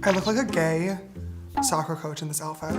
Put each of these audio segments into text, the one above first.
I look like a gay soccer coach in this outfit.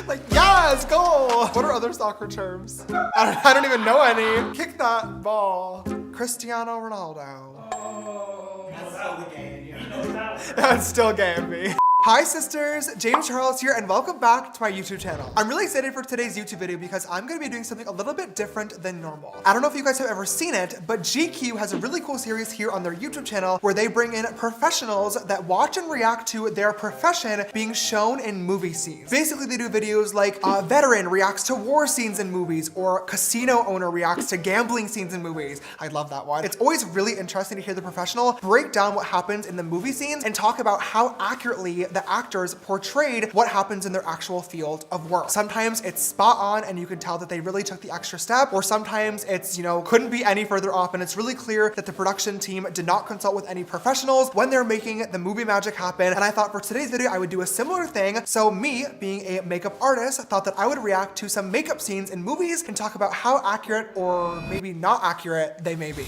Like, yes, goal! What are other soccer terms? I don't even know any. Kick that ball. Cristiano Ronaldo. Oh, that's still the gay in you. That's still gay in me. Hi sisters, James Charles here and welcome back to my YouTube channel. I'm really excited for today's YouTube video because I'm gonna be doing something a little bit different than normal. I don't know if you guys have ever seen it, but GQ has a really cool series here on their YouTube channel where they bring in professionals that watch and react to their profession being shown in movie scenes. Basically, they do videos like a veteran reacts to war scenes in movies or casino owner reacts to gambling scenes in movies. I love that one. It's always really interesting to hear the professional break down what happens in the movie scenes and talk about how accurately the actors portrayed what happens in their actual field of work. Sometimes it's spot on and you can tell that they really took the extra step, or sometimes it's, couldn't be any further off and it's really clear that the production team did not consult with any professionals when they're making the movie magic happen. And I thought for today's video, I would do a similar thing. So me, being a makeup artist, thought that I would react to some makeup scenes in movies and talk about how accurate or maybe not accurate they may be.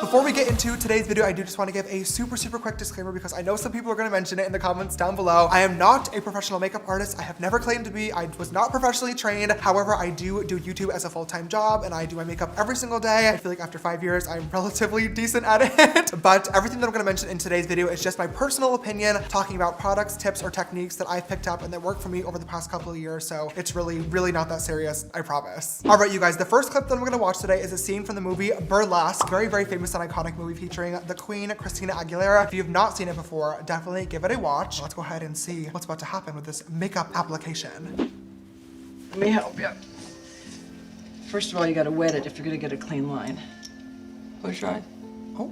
Before we get into today's video, I do just want to give a super quick disclaimer because I know some people are going to mention it in the comments down below. I am not a professional makeup artist. I have never claimed to be. I was not professionally trained. However, I do YouTube as a full-time job and I do my makeup every single day. I feel like after 5 years, I'm relatively decent at it. But everything that I'm going to mention in today's video is just my personal opinion, talking about products, tips, or techniques that I've picked up and that worked for me over the past couple of years. So it's really not that serious, I promise. All right, you guys, the first clip that I'm going to watch today is a scene from the movie Burlesque, very famous and iconic movie featuring the Queen, Christina Aguilera. If you've not seen it before, definitely give it a watch. Let's go ahead and see what's about to happen with this makeup application. Let me help you. First of all, you gotta wet it if you're gonna get a clean line. Push right. Oh.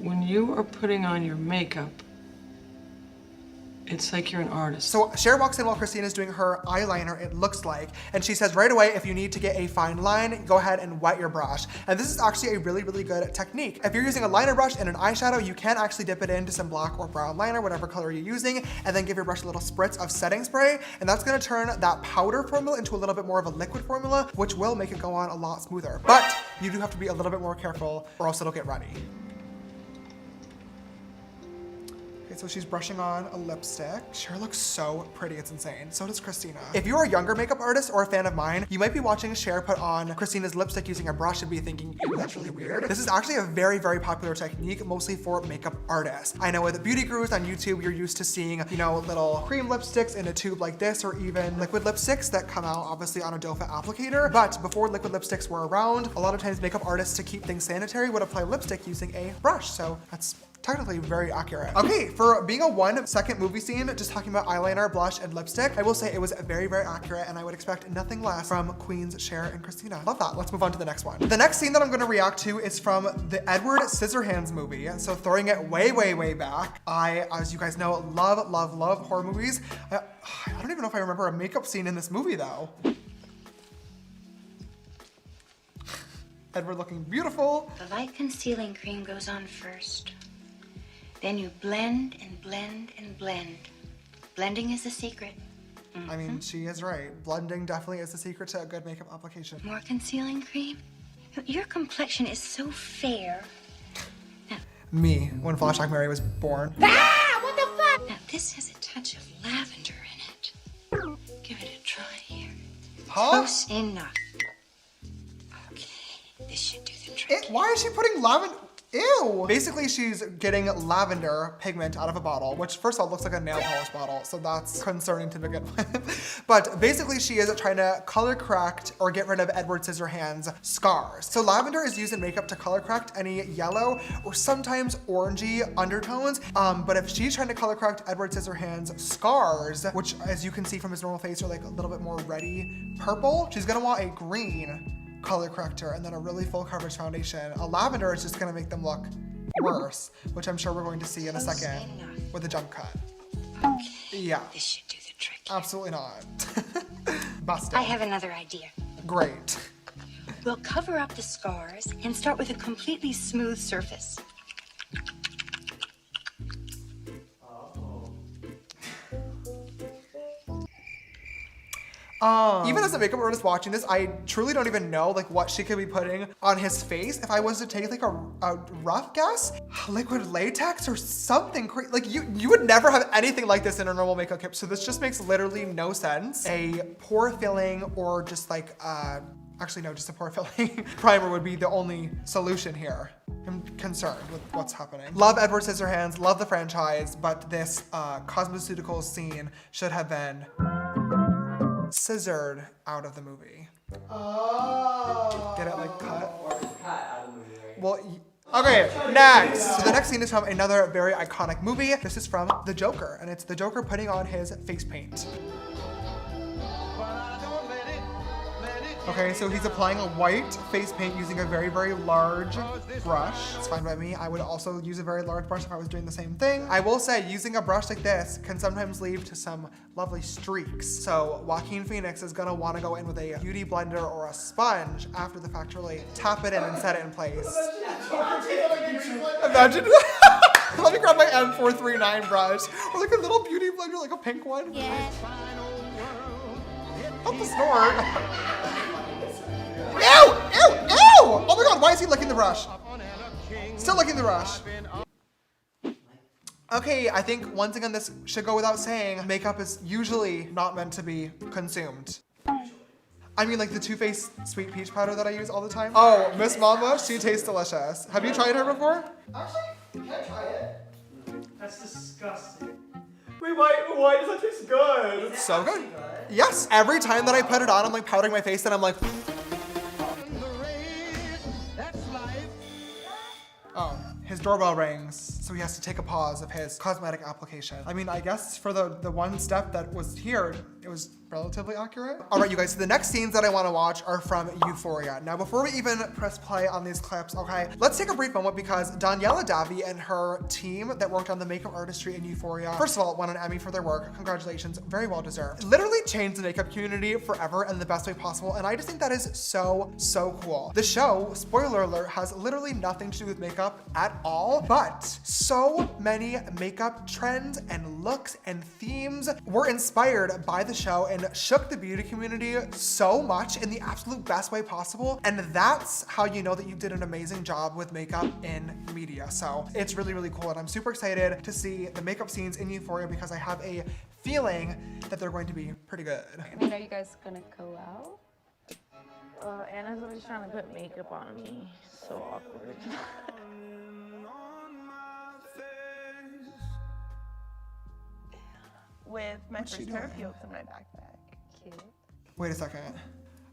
When you are putting on your makeup, it's like you're an artist. So Cher walks in while Christina's doing her eyeliner, it looks like, and she says right away, if you need to get a fine line, go ahead and wet your brush. And this is actually a really good technique. If you're using a liner brush and an eyeshadow, you can actually dip it into some black or brown liner, whatever color you're using, and then give your brush a little spritz of setting spray, and that's gonna turn that powder formula into a little bit more of a liquid formula, which will make it go on a lot smoother. But you do have to be a little bit more careful or else it'll get runny. So she's brushing on a lipstick. Cher looks so pretty, it's insane. So does Christina. If you're a younger makeup artist or a fan of mine, you might be watching Cher put on Christina's lipstick using a brush and be thinking, ew, that's really weird. This is actually a very popular technique, mostly for makeup artists. I know with beauty gurus on YouTube, you're used to seeing, little cream lipsticks in a tube like this, or even liquid lipsticks that come out obviously on a doe foot applicator. But before liquid lipsticks were around, a lot of times makeup artists, to keep things sanitary, would apply lipstick using a brush. So that's technically very accurate. Okay, for being a 1 second movie scene, just talking about eyeliner, blush, and lipstick, I will say it was very accurate and I would expect nothing less from Queens, Cher, and Christina. Love that. Let's move on to the next one. The next scene that I'm gonna react to is from the Edward Scissorhands movie. So throwing it way back. I, as you guys know, love horror movies. I don't even know if I remember a makeup scene in this movie though. Edward looking beautiful. The light concealing cream goes on first. Then you blend and blend and blend. Blending is the secret. I mean, she is right. Blending definitely is the secret to a good makeup application. More concealing cream? Your complexion is so fair. Me, when Flashback Mary was born. Ah! What the fuck? Now, this has a touch of lavender in it. Give it a try here. Huh? Close enough. Okay, this should do the trick. Why is she putting lavender? Ew! Basically, she's getting lavender pigment out of a bottle, which first of all looks like a nail polish bottle, so that's concerning to begin with. But basically, she is trying to color correct or get rid of Edward Scissorhands' scars. So lavender is used in makeup to color correct any yellow or sometimes orangey undertones. But if she's trying to color correct Edward Scissorhands' scars, which as you can see from his normal face are like a little bit more reddy purple, she's gonna want a green color corrector and then a really full coverage foundation. A lavender is just gonna make them look worse, which I'm sure we're going to see in a second with a jump cut. Okay. Yeah. This should do the trick. Absolutely not. Busted. I have another idea. Great. We'll cover up the scars and start with a completely smooth surface. Even as a makeup artist watching this, I truly don't even know like what she could be putting on his face. If I was to take like a rough guess, liquid latex or something crazy. Like you would never have anything like this in a normal makeup kit. So this just makes literally no sense. A pore filling or just like, actually no, just a pore filling primer would be the only solution here. I'm concerned with what's happening. Love Edward Scissorhands, love the franchise, but this cosmeceutical scene should have been scissored out of the movie. Oh. Get it like cut? Or cut out of the movie, right? Well, okay, next. So the next scene is from another very iconic movie. This is from The Joker, and it's the Joker putting on his face paint. Okay, so he's applying a white face paint using a very, very large brush. It's fine by me. I would also use a very large brush if I was doing the same thing. I will say using a brush like this can sometimes lead to some lovely streaks. So Joaquin Phoenix is gonna wanna go in with a beauty blender or a sponge after the fact to really tap it in and set it in place. Imagine. Let me grab my M439 brush. Or like a little beauty blender, like a pink one. Yeah. Not the snort. Ew! Ew! Ew! Oh my god, why is he licking the brush? Still licking the brush. Okay, I think once again this should go without saying, makeup is usually not meant to be consumed. I mean like the Too Faced Sweet Peach powder that I use all the time. Oh, Miss Mama, she tastes delicious. Have you tried her before? Actually, can I try it? That's disgusting. Wait, why does that taste good? It's so good. Yes, every time that I put it on, I'm like powdering my face and I'm like, oh, his doorbell rings, so he has to take a pause of his cosmetic application. I mean, I guess for the one step that was here, it was relatively accurate. All right, you guys, so the next scenes that I wanna watch are from Euphoria. Now, before we even press play on these clips, okay, let's take a brief moment because Daniela Davi and her team that worked on the makeup artistry in Euphoria, first of all, won an Emmy for their work. Congratulations, very well deserved. Literally changed the makeup community forever in the best way possible, and I just think that is so, so cool. The show, spoiler alert, has literally nothing to do with makeup at all, but so many makeup trends and looks and themes were inspired by the show and shook the beauty community so much in the absolute best way possible. And that's how you know that you did an amazing job with makeup in media. So it's really, really cool. And I'm super excited to see the makeup scenes in Euphoria because I have a feeling that they're going to be pretty good. I mean, are you guys gonna go out? Anna's always trying to put makeup on me. So awkward. With my first pair of heels in my backpack. Cute. Wait a second.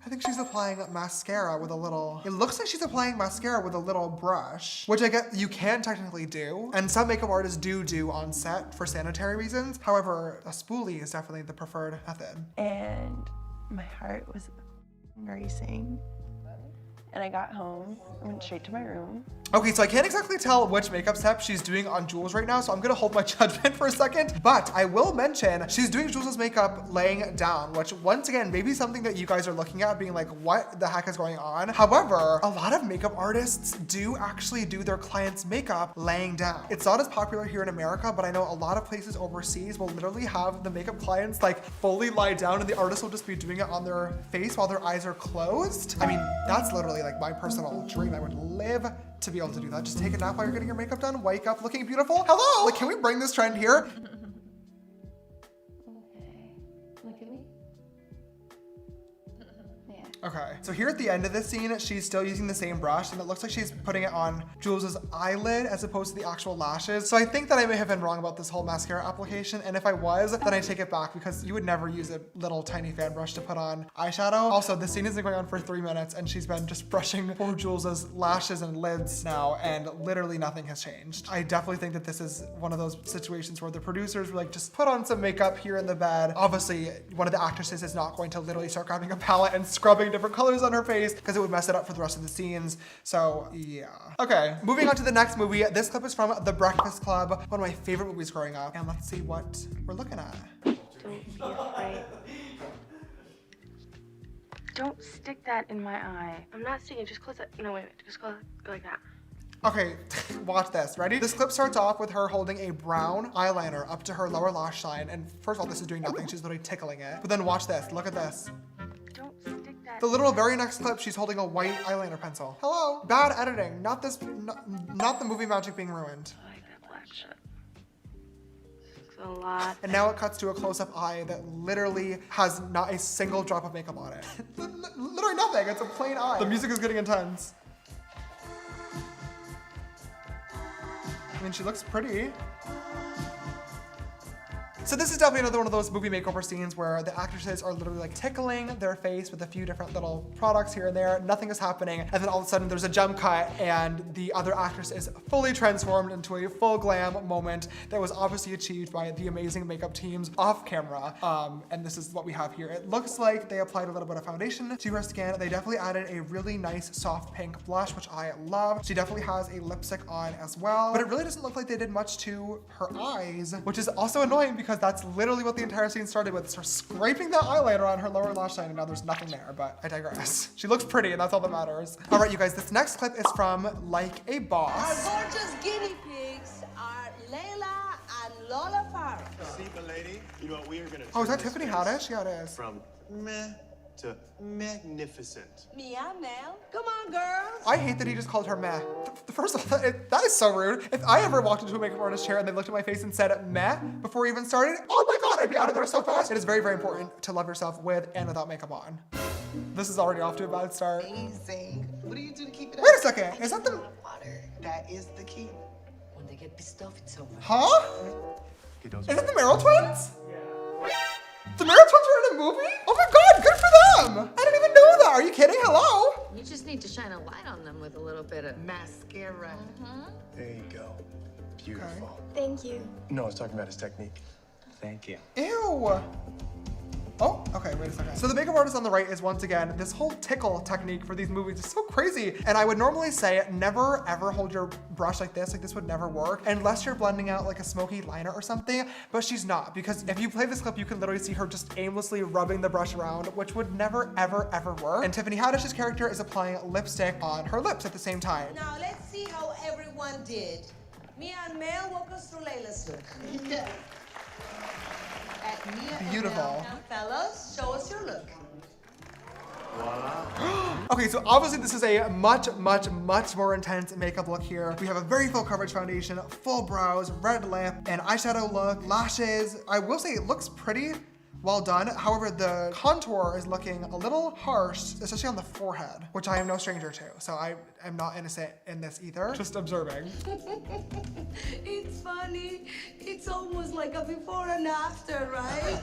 I think she's applying mascara with a little, it looks like she's applying mascara with a little brush, which I get you can technically do. And some makeup artists do on set for sanitary reasons. However, a spoolie is definitely the preferred method. And my heart was racing. And I got home, I went straight to my room. Okay, so I can't exactly tell which makeup step she's doing on Jules right now, so I'm gonna hold my judgment for a second. But I will mention she's doing Jules' makeup laying down, which once again, maybe something that you guys are looking at being like, what the heck is going on? However, a lot of makeup artists do actually do their clients' makeup laying down. It's not as popular here in America, but I know a lot of places overseas will literally have the makeup clients like fully lie down and the artist will just be doing it on their face while their eyes are closed. I mean, that's literally like my personal dream. I would live to be able to do that. Just take a nap while you're getting your makeup done, wake up looking beautiful. Hello, like, can we bring this trend here? Okay. Look at me. Yeah. Okay, so here at the end of this scene, she's still using the same brush and it looks like she's putting it on Jules's eyelid as opposed to the actual lashes. So I think that I may have been wrong about this whole mascara application. And if I was, then I take it back because you would never use a little tiny fan brush to put on eyeshadow. Also, the scene has been going on for 3 minutes and she's been just brushing poor Jules's lashes and lids now and literally nothing has changed. I definitely think that this is one of those situations where the producers were like, just put on some makeup here in the bed. Obviously, one of the actresses is not going to literally start grabbing a palette and scrubbing different colors on her face because it would mess it up for the rest of the scenes. So yeah. Okay, moving on to the next movie. This clip is from The Breakfast Club, one of my favorite movies growing up. And let's see what we're looking at. Don't be afraid. Don't stick that in my eye. I'm not sticking. Just close it. No, wait. Just go like that. Okay, watch this. Ready? This clip starts off with her holding a brown eyeliner up to her lower lash line. And first of all, this is doing nothing. She's literally tickling it. But then watch this. Look at this. Don't stick that. The literal very next clip, she's holding a white eyeliner pencil. Hello. Bad editing. Not this, not the movie magic being ruined. I like that black shit. It's a lot. And now it cuts to a close-up eye that literally has not a single drop of makeup on it. Literally nothing. It's a plain eye. The music is getting intense. I mean, she looks pretty. So this is definitely another one of those movie makeover scenes where the actresses are literally like tickling their face with a few different little products here and there. Nothing is happening. And then all of a sudden there's a jump cut and the other actress is fully transformed into a full glam moment that was obviously achieved by the amazing makeup teams off camera. And this is what we have here. It looks like they applied a little bit of foundation to her skin. They definitely added a really nice soft pink blush, which I love. She definitely has a lipstick on as well, but it really doesn't look like they did much to her eyes, which is also annoying because that's literally what the entire scene started with. It's her scraping that eyeliner on her lower lash line and now there's nothing there, but I digress. She looks pretty and that's all that matters. All right, you guys, this next clip is from Like a Boss. Our gorgeous guinea pigs are Layla and Lola Farah. See, milady, you know what we are gonna do? Oh, is that Tiffany Haddish? Yeah, it is. From meh to magnificent. Mia Mel. Come on, girls. I hate that he just called her meh. First of all, that is so rude. If I ever walked into a makeup artist chair and they looked at my face and said meh before we even started, oh my God, I'd be out of there so fast. It is very, very important to love yourself with and without makeup on. This is already off to a bad start. Amazing. What do you do to keep it up? Wait a second, is that the, Water. That is the key. When they get pissed off, it's over. huh? He does. Is it the Merrill twins? The Merrill twins were in a movie? Oh my God, good for them. I didn't even know that. Are you kidding? Hello? You just need to shine a light on them with a little bit of Mascara. There you go. Beautiful. Thank you. No, I was talking about his technique. Thank you. Ew. Oh, okay, wait a second. So the makeup artist on the right is once again, this whole tickle technique for these movies is so crazy. And I would normally say never ever hold your brush like this would never work unless you're blending out like a smoky liner or something, but she's not, because if you play this clip, you can literally see her just aimlessly rubbing the brush around, which would never, ever, ever work. And Tiffany Haddish's character is applying lipstick on her lips at the same time. Now let's see how everyone did. Mia and Mel, walk us through Layla's look. At Mia and Beautiful. Mel. Now, fellas, show us your look. Okay, so obviously this is a much, much, much more intense makeup look here. We have a very full coverage foundation, full brows, red lip, and eyeshadow look, lashes. I will say it looks pretty well done. However, the contour is looking a little harsh, especially on the forehead, which I am no stranger to. So I am not innocent in this either, just observing. It's funny. It's almost like a before and after, right?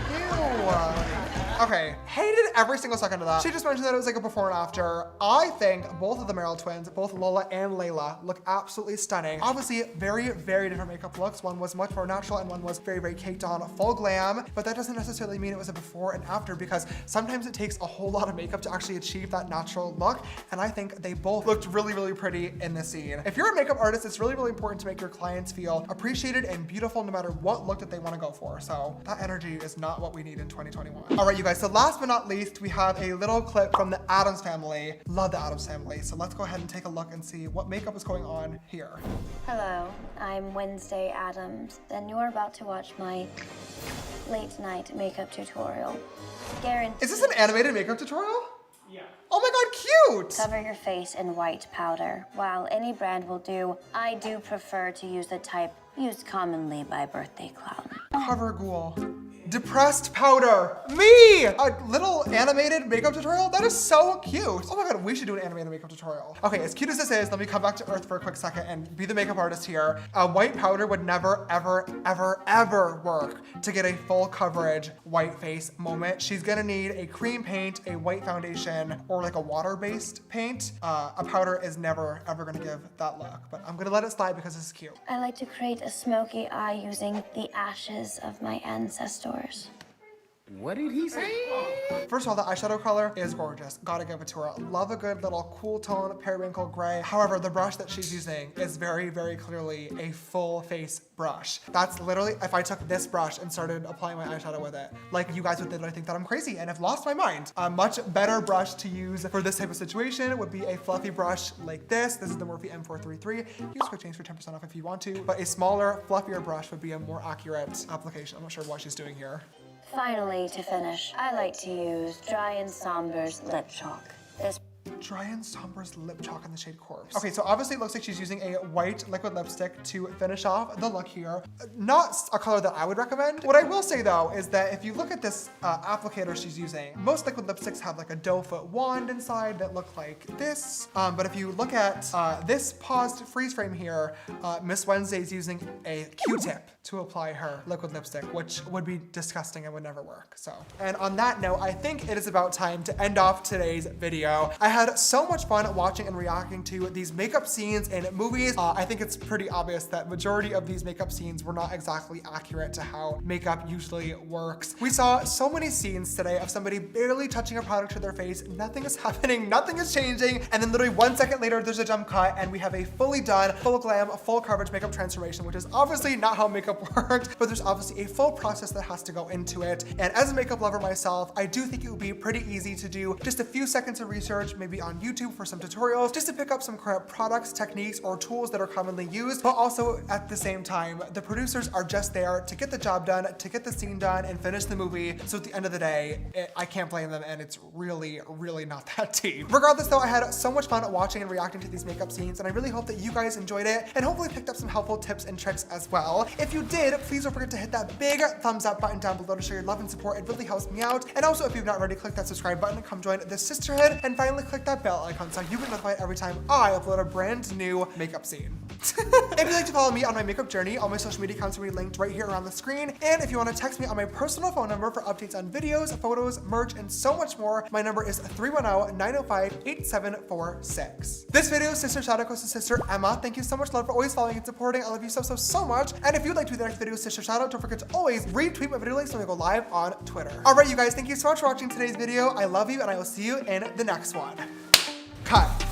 Ew. Okay, hated every single second of that. She just mentioned that it was like a before and after. I think both of the Merrill twins, both Lola and Layla, look absolutely stunning. Obviously, very, very different makeup looks. One was much more natural and one was very, very caked on, full glam. But that doesn't necessarily mean it was a before and after, because sometimes it takes a whole lot of makeup to actually achieve that natural look. And I think they both looked really, really pretty in this scene. If you're a makeup artist, it's really, really important to make your clients feel appreciated and beautiful no matter what look that they want to go for. So that energy is not what we need in 2021. All right, you guys, so last but not least, we have a little clip from the Addams Family. Love the Addams Family. So let's go ahead and take a look and see what makeup is going on here. Hello, I'm Wednesday Addams, and you're about to watch my late night makeup tutorial. Guaranteed. Is this an animated makeup tutorial? Yeah. Oh my God, cute! Cover your face in white powder. While any brand will do, I do prefer to use the type used commonly by birthday clown. Cover ghoul. Depressed powder. Me! A little animated makeup tutorial? That is so cute. Oh my God, we should do an animated makeup tutorial. Okay, as cute as this is, let me come back to earth for a quick second and be the makeup artist here. White powder would never, ever, ever, ever work to get a full coverage white face moment. She's gonna need a cream paint, a white foundation, or like a water-based paint. A powder is never, ever gonna give that look, but I'm gonna let it slide because this is cute. I like to create a smoky eye using the ashes of my ancestors. What did he say? First of all, the eyeshadow color is gorgeous. Gotta give it to her. Love a good little cool tone periwinkle gray. However, the brush that she's using is very, very clearly a full face brush. That's literally, if I took this brush and started applying my eyeshadow with it, like you guys would literally think that I'm crazy and have lost my mind. A much better brush to use for this type of situation would be a fluffy brush like this. This is the Morphe M433. Use quick change for 10% off if you want to, but a smaller, fluffier brush would be a more accurate application. I'm not sure what she's doing here. Finally, to finish, I like to use Dry & Somber's lip chalk. This Dry & Somber's lip chalk in the shade Corpse. Okay, so obviously it looks like she's using a white liquid lipstick to finish off the look here. Not a color that I would recommend. What I will say though is that if you look at this applicator she's using, most liquid lipsticks have like a doe foot wand inside that look like this. But if you look at this paused freeze frame here, Miss Wednesday is using a Q-tip to apply her liquid lipstick, which would be disgusting and would never work. So, and on that note, I think it is about time to end off today's video. I had so much fun watching and reacting to these makeup scenes in movies. I think it's pretty obvious that majority of these makeup scenes were not exactly accurate to how makeup usually works. We saw so many scenes today of somebody barely touching a product to their face, nothing is happening, nothing is changing, and then literally 1 second later there's a jump cut and we have a fully done, full glam, full coverage makeup transformation, which is obviously not how makeup worked, but there's obviously a full process that has to go into it. And as a makeup lover myself, I do think it would be pretty easy to do just a few seconds of research, maybe on YouTube for some tutorials, just to pick up some current products, techniques, or tools that are commonly used. But also at the same time, the producers are just there to get the job done, to get the scene done and finish the movie. So at the end of the day, I can't blame them, and it's really, really not that deep. Regardless though, I had so much fun watching and reacting to these makeup scenes, and I really hope that you guys enjoyed it and hopefully picked up some helpful tips and tricks as well. If you did, please don't forget to hit that big thumbs up button down below to show your love and support. It really helps me out. And also, if you've not already, click that subscribe button and come join the sisterhood, and finally click that bell icon so you get notified every time I upload a brand new makeup scene. If you'd like to follow me on my makeup journey, all my social media accounts will be linked right here around the screen. And if you want to text me on my personal phone number for updates on videos, photos, merch, and so much more, my number is 310-905-8746. This video, Sister Shout Out goes to Sister Emma. Thank you so much, love, for always following and supporting. I love you so much. And if you'd like to be the next video, Sister Shout Out, don't forget to always retweet my video links when we go live on Twitter. All right, you guys, thank you so much for watching today's video. I love you, and I will see you in the next one. Cut.